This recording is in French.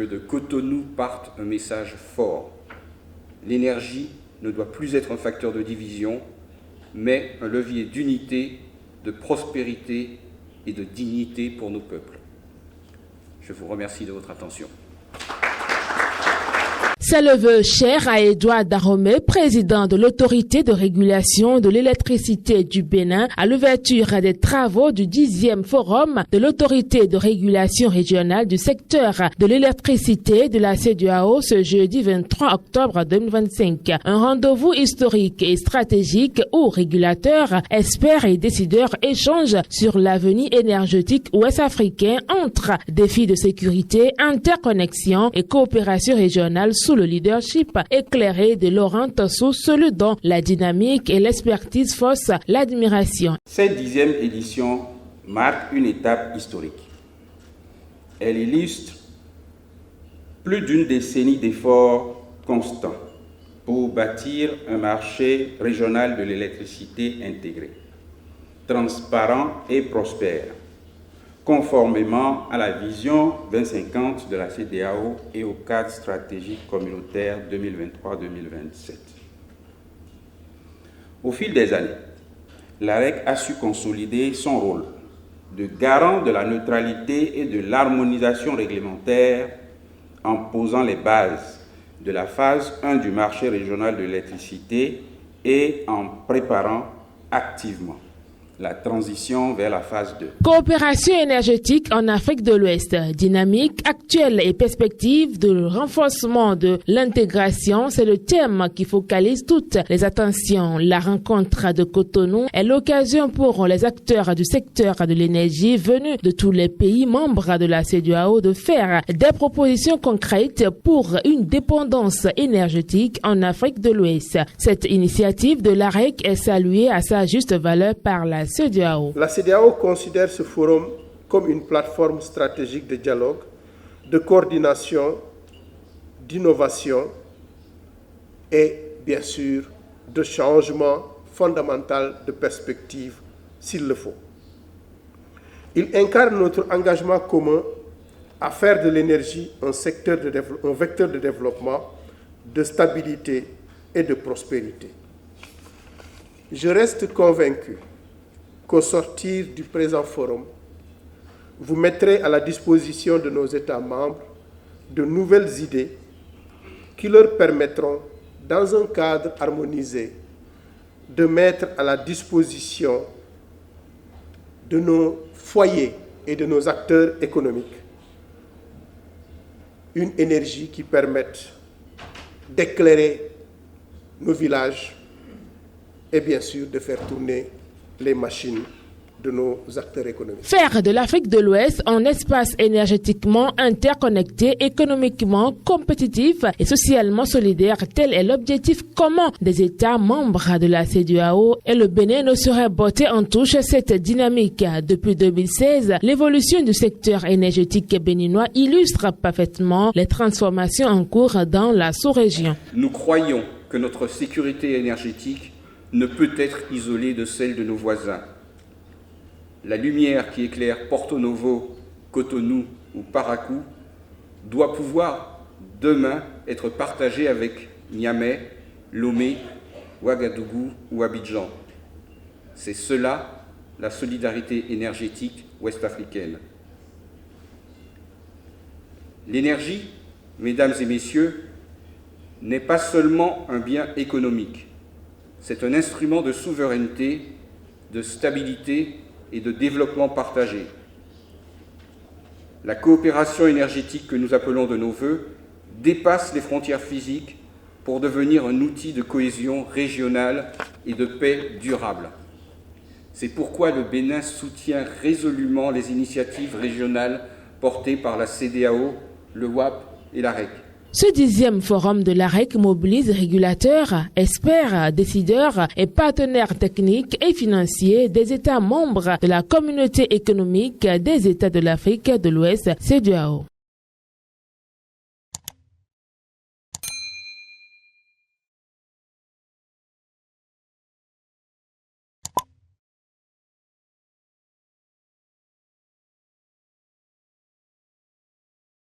de Cotonou parte un message fort. L'énergie ne doit plus être un facteur de division, mais un levier d'unité, de prospérité et de dignité pour nos peuples. Je vous remercie de votre attention. C'est le vœu cher à Edouard Dahomey, président de l'autorité de régulation de l'électricité du Bénin, à l'ouverture des travaux du 10e forum de l'autorité de régulation régionale du secteur de l'électricité de la CEDEAO ce jeudi 23 octobre 2025. Un rendez-vous historique et stratégique où régulateurs, experts et décideurs échangent sur l'avenir énergétique ouest-africain entre défis de sécurité, interconnexion et coopération régionale sous le leadership éclairé de Laurent Tassou, celui dont la dynamique et l'expertise forcent l'admiration. Cette 10e édition marque une étape historique. Elle illustre plus d'une décennie d'efforts constants pour bâtir un marché régional de l'électricité intégré, transparent et prospère, conformément à la vision 2050 de la CEDEAO et au cadre stratégique communautaire 2023-2027. Au fil des années, l'AREC a su consolider son rôle de garant de la neutralité et de l'harmonisation réglementaire en posant les bases de la phase 1 du marché régional de l'électricité et en préparant activement la transition vers la phase 2. Coopération énergétique en Afrique de l'Ouest, dynamique actuelle et perspective de renforcement de l'intégration, c'est le thème qui focalise toutes les attentions. La rencontre de Cotonou est l'occasion pour les acteurs du secteur de l'énergie venus de tous les pays membres de la CEDEAO de faire des propositions concrètes pour une dépendance énergétique en Afrique de l'Ouest. Cette initiative de l'AREC est saluée à sa juste valeur par la CEDEAO. La CEDEAO considère ce forum comme une plateforme stratégique de dialogue, de coordination, d'innovation et bien sûr de changement fondamental de perspective s'il le faut. Il incarne notre engagement commun à faire de l'énergie un vecteur de développement, de stabilité et de prospérité. Je reste convaincu qu'au sortir du présent forum, vous mettrez à la disposition de nos États membres de nouvelles idées qui leur permettront, dans un cadre harmonisé, de mettre à la disposition de nos foyers et de nos acteurs économiques une énergie qui permette d'éclairer nos villages et bien sûr de faire tourner les machines de nos acteurs économiques. Faire de l'Afrique de l'Ouest un espace énergétiquement interconnecté, économiquement compétitif et socialement solidaire, tel est l'objectif commun des États membres de la CEDEAO, et le Bénin ne saurait botter en touche cette dynamique. Depuis 2016, l'évolution du secteur énergétique béninois illustre parfaitement les transformations en cours dans la sous-région. Nous croyons que notre sécurité énergétique ne peut être isolée de celle de nos voisins. La lumière qui éclaire Porto Novo, Cotonou ou Parakou doit pouvoir demain être partagée avec Niamey, Lomé, Ouagadougou ou Abidjan. C'est cela la solidarité énergétique ouest-africaine. L'énergie, mesdames et messieurs, n'est pas seulement un bien économique. C'est un instrument de souveraineté, de stabilité et de développement partagé. La coopération énergétique que nous appelons de nos vœux dépasse les frontières physiques pour devenir un outil de cohésion régionale et de paix durable. C'est pourquoi le Bénin soutient résolument les initiatives régionales portées par la CEDEAO, le WAP et l'AREC. Ce 10e forum de l'AREC mobilise régulateurs, experts, décideurs et partenaires techniques et financiers des États membres de la communauté économique des États de l'Afrique de l'Ouest, CEDEAO.